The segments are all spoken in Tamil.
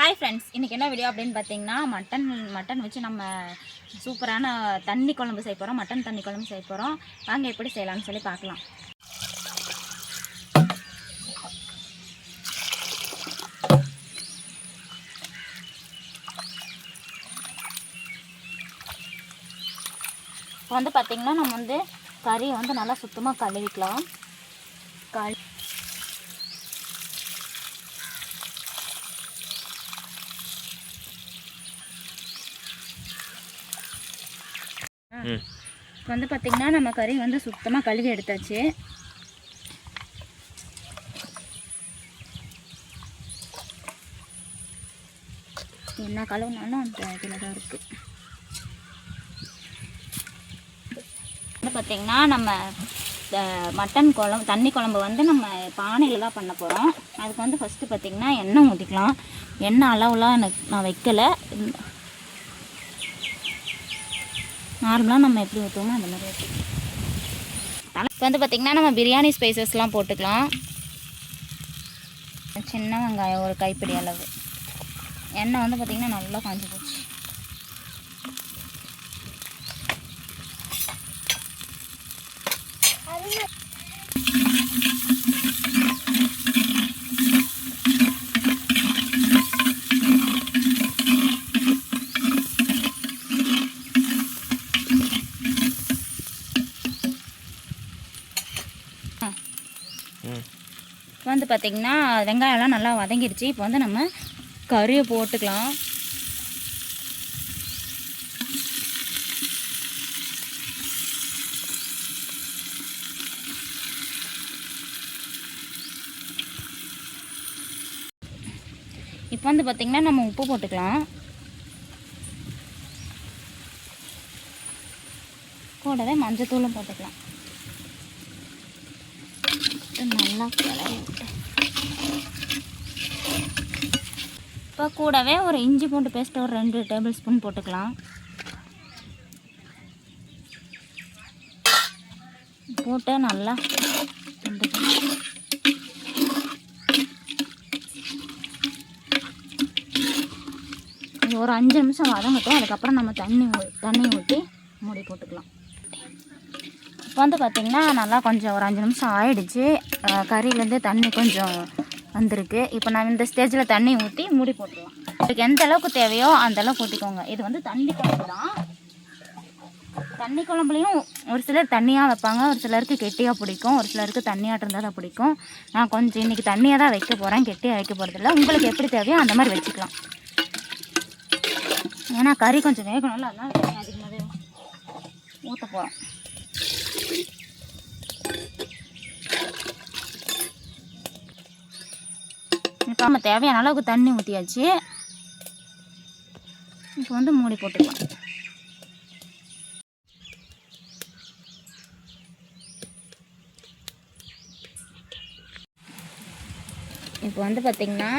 ஹாய் ஃப்ரெண்ட்ஸ், இன்றைக்கி என்ன வீடியோ அப்படின்னு பார்த்தீங்கன்னா மட்டன் வச்சு நம்ம சூப்பரான தண்ணி குழம்பு செய்ய போகிறோம். மட்டன் தண்ணி குழம்பு செய்ய போகிறோம். வாங்க எப்படி செய்யலாம்னு சொல்லி பார்க்கலாம். இப்போ வந்து பார்த்திங்கன்னா நம்ம வந்து கறியை வந்து நல்லா சுத்தமாக கழுவிக்கலாம். இப்போ வந்து பார்த்திங்கன்னா நம்ம கறி வந்து சுத்தமாக கழுவி எடுத்தாச்சு. என்ன கழுவுனாலும் அந்த இதில் தான் இருக்குது. வந்து பார்த்திங்கன்னா நம்ம மட்டன் குழம்பு தண்ணி குழம்பு வந்து நம்ம பானையில் தான் பண்ண போகிறோம். அதுக்கு வந்து ஃபஸ்ட்டு பார்த்திங்கன்னா எண்ணெய் ஊற்றிக்கலாம். எண்ணெய் அளவுலாம் நான் வைக்கலை. நார்மலாக நம்ம எப்படி ஊற்றுவோமோ அந்த மாதிரி ஊற்றிக்கலாம். இப்போ வந்து பார்த்திங்கன்னா நம்ம பிரியாணி ஸ்பைசஸ்லாம் போட்டுக்கலாம். சின்ன வெங்காயம் ஒரு கைப்பிடி அளவு. எண்ணெய் வந்து பார்த்திங்கன்னா நல்லா காஞ்சி போச்சு. இப்போ வந்து பார்த்திங்கன்னா வெங்காயம்லாம் நல்லா வதங்கிடுச்சு. இப்போ வந்து நம்ம கறியை போட்டுக்கலாம். இப்போ வந்து பார்த்திங்கன்னா நம்ம உப்பு போட்டுக்கலாம். கூடவே மஞ்சத்தூளும் போட்டுக்கலாம். நல்லா கிளறி விட்டு இப்போ கூடவே ஒரு இஞ்சி பூண்டு பேஸ்ட் ஒரு 2 டேபிள் ஸ்பூன் போட்டுக்கலாம். போட்டு நல்லா இது ஒரு 5 நிமிஷம் வதங்கட்டும். அதுக்கப்புறம் நம்ம தண்ணி ஊற்றி மூடி போட்டுக்கலாம். இப்போ வந்து பார்த்திங்கன்னா நல்லா கொஞ்சம் ஒரு 5 நிமிஷம் ஆயிடுச்சு. கறியிலேருந்து தண்ணி கொஞ்சம் வந்திருக்கு. இப்போ நான் இந்த ஸ்டேஜில் தண்ணி ஊற்றி மூடி போட்டுருவோம். இதுக்கு எந்த அளவுக்கு தேவையோ அந்த அளவுக்கு ஊற்றிக்கோங்க. இது வந்து தண்ணி குழம்பு தான். தண்ணி குழம்புலையும் ஒரு சிலர் தண்ணியாக வைப்பாங்க, ஒரு சிலருக்கு கெட்டியாக பிடிக்கும், ஒரு சிலருக்கு தண்ணியாக இருந்தால் தான் பிடிக்கும். நான் கொஞ்சம் இன்றைக்கி தண்ணியாக தான் வைக்க போகிறேன், கெட்டியாக வைக்க போகிறதில்ல. உங்களுக்கு எப்படி தேவையோ அந்த மாதிரி வச்சுக்கலாம். ஏன்னா கறி கொஞ்சம் வேகணும்ல, அதனால தண்ணி அதிகமாகவே ஊற்ற போகிறோம். இப்போ நம்ம தேவையான அளவுக்கு தண்ணி ஊற்றியாச்சு. இப்போ வந்து மூடி போட்டுக்கலாம். இப்போ வந்து பார்த்திங்கன்னா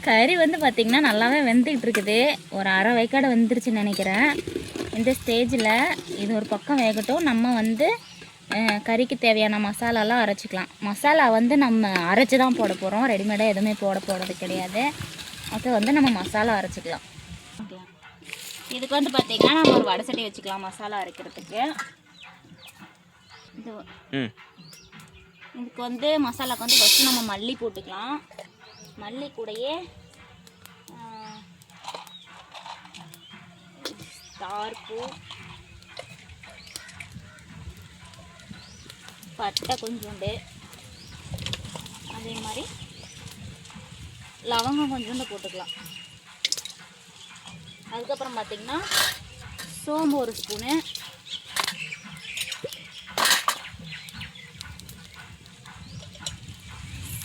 கறி வந்து பார்த்திங்கன்னா நல்லாவே வெந்துக்கிட்டு இருக்குது. ஒரு அரை வேக்காடு வெந்துருச்சுன்னு நினைக்கிறேன். இந்த ஸ்டேஜில் இது ஒரு பக்கம் வேகட்டும். நம்ம வந்து கறிக்கு தேவையான மசாலாலாம் அரைச்சிக்கலாம். மசாலா வந்து நம்ம அரைச்சி தான் போட போகிறோம், ரெடிமேடாக எதுவுமே போடுறது கிடையாது. அதை வந்து நம்ம மசாலா அரைச்சிக்கலாம். ஓகே, இதுக்கு வந்து பார்த்திங்கன்னா நம்ம ஒரு வடை சட்டி வச்சுக்கலாம் மசாலா அரைக்கிறதுக்கு. இதுக்கு வந்து மசாலாவுக்கு வந்து ஃபஸ்ட்டு நம்ம மல்லி போட்டுக்கலாம். மல்லி கூடையே தார்பூ, பட்டை கொஞ்சோண்டு, அதே மாதிரி லவங்கம் கொஞ்சோண்டு போட்டுக்கலாம். அதுக்கப்புறம் பார்த்திங்கன்னா சோம்பு ஒரு ஸ்பூனு,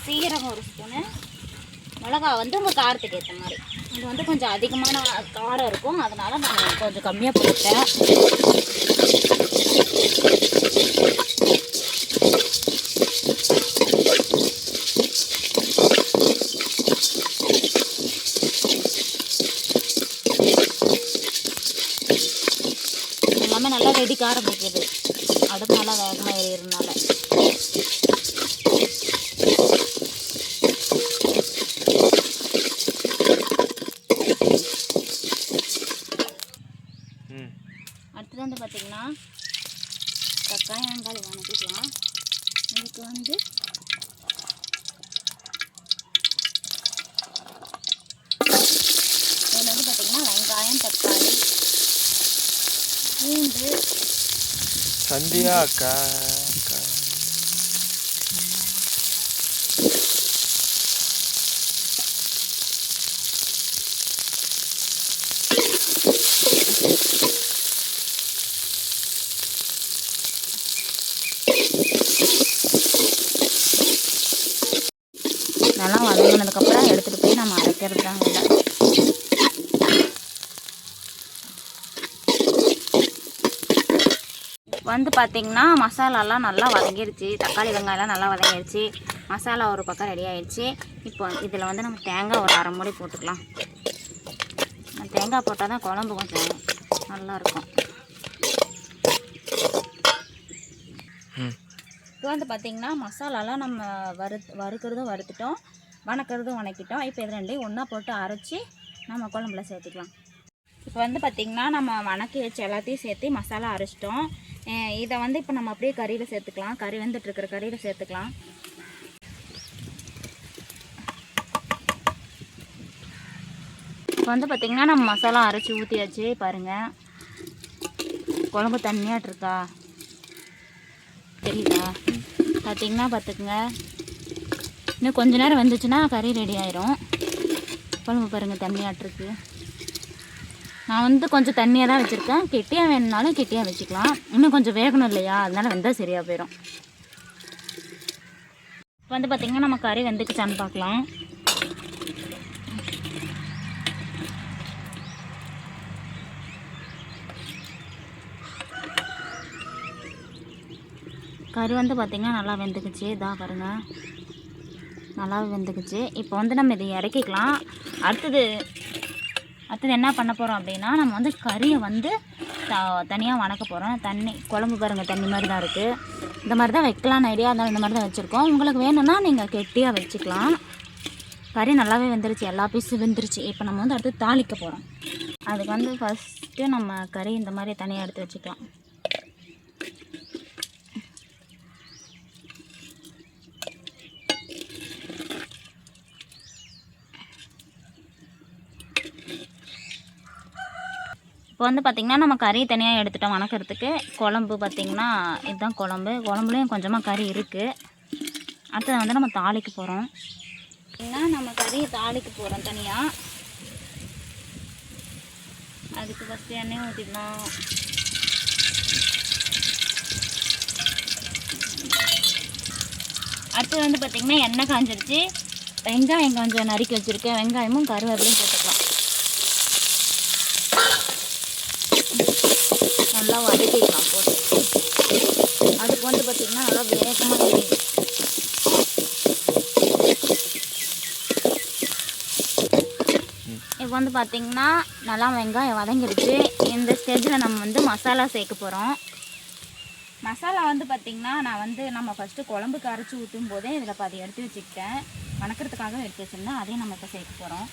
சீரகம் ஒரு ஸ்பூனு, மிளகா வந்து உங்கள் காரத்துக்கு ஏற்ற மாதிரி. இது வந்து கொஞ்சம் அதிகமான காரம் இருக்கும், அதனால் நான் கொஞ்சம் கம்மியாக போட்டேன். எல்லாமே நல்லா வெடிக்க ஆரம்பிக்குது. அடுப்பு நல்லா வேகமாக எரியறதுனால அடுத்தது வந்து பார்த்திங்கன்னா தக்காளி வெங்காயம் வணக்கிக்கலாம். இதுக்கு வந்து இதில் வந்து பார்த்திங்கன்னா வெங்காயம், தக்காளி, பூண்டு, சந்தியா அக்கா நல்லா வதங்கினதுக்கப்புறம் எடுத்துகிட்டு போய் நம்ம அரைக்கிறது தான் இல்லை. வந்து பார்த்திங்கன்னா மசாலாலாம் நல்லா வதங்கிடுச்சு, தக்காளி வெங்காயம்லாம் நல்லா வதங்கிடுச்சு, மசாலா ஒரு பக்கம் ரெடி ஆகிடுச்சு. இப்போ இதில் வந்து நம்ம தேங்காய் ஒரு 1/2 மூடி போட்டுக்கலாம். தேங்காய் போட்டால் தான் குழம்பு கொஞ்சம் நல்லாயிருக்கும். இப்போ வந்து பார்த்திங்கன்னா மசாலாலாம் நம்ம வறுக்கிறதும் வறுத்துட்டோம், வணக்கிறதும் வணக்கிட்டோம். இப்போ இது ரெண்டையும் ஒன்றா போட்டு அரைச்சி நம்ம குழம்புல சேர்த்துக்கலாம். இப்போ வந்து பார்த்திங்கன்னா நம்ம வணக்கி வச்சு எல்லாத்தையும் சேர்த்து மசாலா அரைச்சிட்டோம். இதை வந்து இப்போ நம்ம அப்படியே கறியில் சேர்த்துக்கலாம். கறி வந்துட்டுருக்கிற கறியில் சேர்த்துக்கலாம். இப்போ வந்து பார்த்திங்கன்னா நம்ம மசாலா அரைச்சி ஊற்றியாச்சு. பாருங்கள், குழம்பு தண்ணியாட்டிருக்கா தெரியுதா? பார்த்திங்கன்னா பார்த்துக்குங்க, இன்னும் கொஞ்ச நேரம் வந்துச்சுன்னா கறி ரெடி ஆயிரும். குழம்பு பாருங்கள் தண்ணியாட்டிருக்கு. நான் வந்து கொஞ்சம் தண்ணியாக தான் வச்சுருக்கேன். கெட்டியாக வேணுனாலும் கெட்டியாக வச்சுக்கலாம். இன்னும் கொஞ்சம் வேகணும் இல்லையா, அதனால் வெந்தால் சரியாக போயிடும். இப்போ வந்து பார்த்திங்கன்னா நம்ம கறி வெந்துக்குச்சான்னு பார்க்கலாம். கறி வந்து பார்த்திங்கன்னா நல்லா வெந்துக்குச்சு. இதாக பாருங்கள், நல்லாவே வெந்துக்குச்சு. இப்போ வந்து நம்ம இதை இறக்கிக்கலாம். அடுத்தது என்ன பண்ண போகிறோம் அப்படின்னா, நம்ம வந்து கறியை வந்து தனியாக வணக்க போகிறோம். தண்ணி குழம்பு பாருங்கள் தண்ணி மாதிரி தான் இருக்குது. இந்த மாதிரி தான் வைக்கலான்னு ஐடியா, அதனால் இந்த மாதிரி தான் வச்சுருக்கோம். உங்களுக்கு வேணும்னா நீங்கள் கெட்டியாக வச்சுக்கலாம். கறி நல்லாவே வெந்துருச்சு, எல்லா பீஸும் வெந்துருச்சு. இப்போ நம்ம வந்து அடுத்து தாளிக்க போகிறோம். அதுக்கு வந்து ஃபஸ்ட்டு நம்ம கறி இந்த மாதிரி தனியாக எடுத்து வச்சுக்கலாம். இப்போ வந்து பார்த்திங்கன்னா நம்ம கறி தனியாக எடுத்துட்டோம் வணக்கிறதுக்கு. குழம்பு பார்த்திங்கன்னா இதுதான் குழம்புலேயும் கொஞ்சமாக கறி இருக்குது. அடுத்தது வந்து நம்ம தாளிக்க போகிறோம். ஏன்னா நம்ம கறியை தாளிக்க போகிறோம் தனியாக. அதுக்கு ஃபஸ்ட்டு எண்ணெய் ஊற்றிடலாம். அடுத்தது வந்து பார்த்திங்கன்னா எண்ணெய் காஞ்சிடுச்சு. வெங்காயம் கொஞ்சம் நறுக்கி வச்சுருக்கேன். வெங்காயமும் கருவேப்பிலையும் போட்டுக்கலாம். நல்லா வதக்கிக்கலாம் போட்டு. அதுக்கு வந்து பார்த்திங்கன்னா நல்லா வேகமாக எரியும். இப்போ வந்து பார்த்திங்கன்னா நல்லா வெங்காயம் வதங்கிடுச்சு. இந்த ஸ்டேஜில் நம்ம வந்து மசாலா சேர்க்க போகிறோம். மசாலா வந்து பார்த்திங்கன்னா நான் வந்து நம்ம ஃபஸ்ட்டு குழம்புக்கு அரைச்சி ஊற்றும் போதே இதில் பாதி எடுத்து வச்சுக்கிட்டேன். வணக்கிறதுக்காக எடுத்து வச்சுருந்தேன். அதையும் நம்ம இப்போ சேர்க்க போகிறோம்.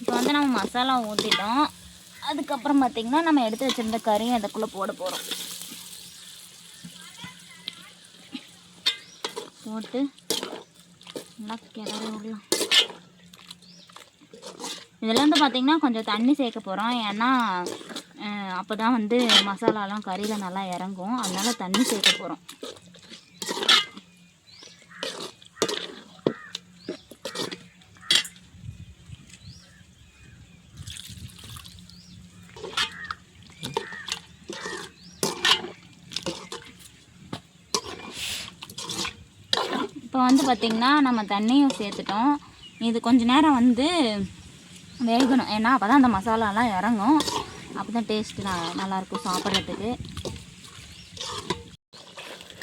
இப்போ வந்து நம்ம மசாலா ஊற்றிட்டோம். அதுக்கப்புறம் பார்த்திங்கன்னா நம்ம எடுத்து வச்சுருந்த கறியும் அதுக்குள்ளே போட போகிறோம். போட்டு நல்லா கிளறி விடலாம். இதில் வந்து பார்த்திங்கன்னா கொஞ்சம் தண்ணி சேர்க்க போகிறோம். ஏன்னா அப்போ தான் வந்து மசாலாலாம் கறியில் நல்லா இறங்கும். அதனால் தண்ணி சேர்க்க போகிறோம். இப்போ வந்து பார்த்திங்கன்னா நம்ம தண்ணியும் சேர்த்துட்டோம். இது கொஞ்ச நேரம் வந்து வேகணும். ஏன்னா அப்போ தான் அந்த மசாலாலாம் இறங்கும். அப்போ தான் டேஸ்ட்டு நல்லாயிருக்கும் சாப்பிட்றதுக்கு.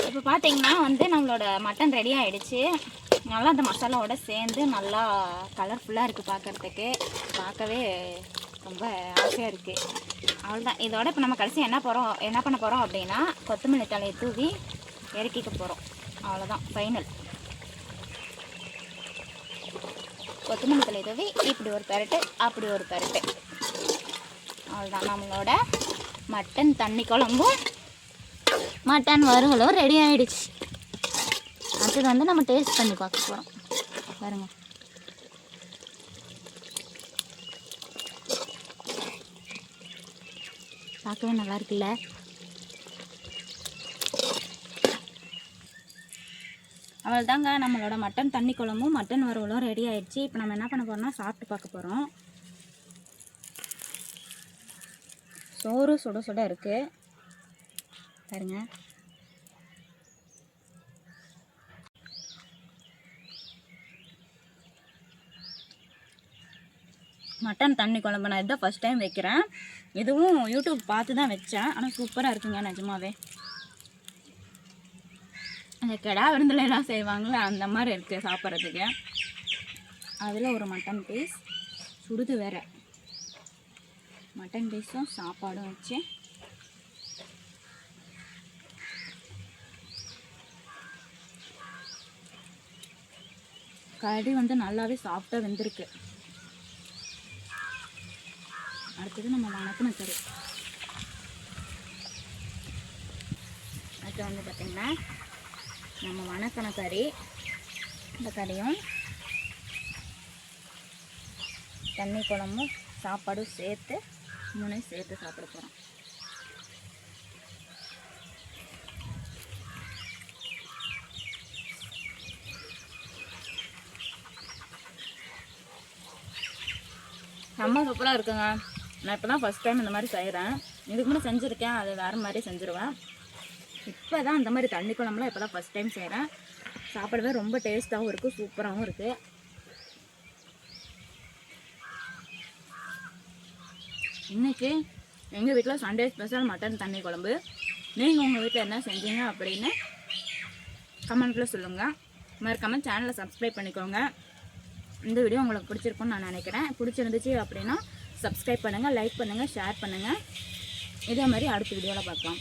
இப்போ பார்த்திங்கன்னா வந்து நம்மளோட மட்டன் ரெடி ஆகிடுச்சு. நல்லா அந்த மசாலாவோட சேர்ந்து நல்லா கலர்ஃபுல்லாக இருக்குது பார்க்குறதுக்கு. பார்க்கவே ரொம்ப ஆசையாக இருக்குது. அவ்வளோதான். இதோட இப்போ நம்ம கடைசி என்ன பண்ண போகிறோம் அப்படின்னா கொத்தமல்லி தலையை தூவி இறக்கிக்க போகிறோம். அவ்வளோதான் ஃபைனல். கொத்தமல்லி தலையை தூவி இப்படி ஒரு பெரட்டு அப்படி ஒரு பெரட்டு. அவ்வளோதான். நம்மளோட மட்டன் தண்ணி குழம்பும் மட்டன் வறுவலும் ரெடி ஆகிடுச்சு. அடுத்தது வந்து நம்ம டேஸ்ட் பண்ணி பார்க்க போகிறோம். பாருங்கள், பார்க்கவே நல்லா இருக்குல்ல. அவ்வளோதாங்க, நம்மளோட மட்டன் தண்ணி குழம்பும் மட்டன் வறுவலும் ரெடி ஆயிடுச்சு. இப்போ நம்ம என்ன பண்ண போகிறோம்னா சாப்பிட்டு பார்க்க போகிறோம். சோறு சுட சுட இருக்குது பாருங்க. மட்டன் தண்ணி குழம்பு நான் இதுதான் ஃபஸ்ட் டைம் வைக்கிறேன். இதுவும் யூடியூப் பார்த்து தான் வச்சேன். ஆனால் சூப்பராக இருக்குங்க நிஜமாவே. அந்த கெடா விருந்தில் எல்லாம் செய்வாங்களே அந்த மாதிரி இருக்குது சாப்பிட்றதுக்கு. அதில் ஒரு மட்டன் பீஸ் சுடுது வேறு. மட்டன் பீஸும் சாப்பாடும் வச்சு கறி வந்து நல்லாவே சாஃப்டாக வெந்திருக்கு. அடுத்தது நம்ம வணக்கின கறி. அடுத்து வந்து பார்த்திங்கன்னா நம்ம வணக்கின கறி, இந்த கறியும் தண்ணி குழம்பும் சாப்பாடும் சேர்த்து 3 சேர்த்து சாப்பிட போகிறோம். ரொம்ப சூப்பராக இருக்குங்க. நான் இப்போ தான் ஃபஸ்ட் டைம் இந்த மாதிரி செய்கிறேன். இதுக்கு முன்னே செஞ்சுருக்கேன், அது வேறு மாதிரி செஞ்சுருவேன். இப்போ தான் அந்த மாதிரி தண்ணி குழம்புலாம் இப்போ தான் ஃபஸ்ட் டைம் செய்கிறேன். சாப்பிடவே ரொம்ப டேஸ்ட்டாகவும் இருக்குது, சூப்பராகவும் இருக்குது. இன்றைக்கி எங்கள் வீட்டில் சண்டே ஸ்பெஷல் மட்டன் தண்ணி குழம்பு. நீங்கள் உங்கள் வீட்டில் என்ன செஞ்சீங்க அப்படின்னு கமெண்ட்டில் சொல்லுங்கள். மறக்காமல் சேனலை சப்ஸ்கிரைப் பண்ணிக்கோங்க. இந்த வீடியோ உங்களுக்கு பிடிச்சிருக்குன்னு நான் நினைக்கிறேன். பிடிச்சிருந்துச்சு அப்படின்னா சப்ஸ்கிரைப் பண்ணுங்கள், லைக் பண்ணுங்கள், ஷேர் பண்ணுங்கள். இதே மாதிரி அடுத்த வீடியோவில் பார்க்கலாம்.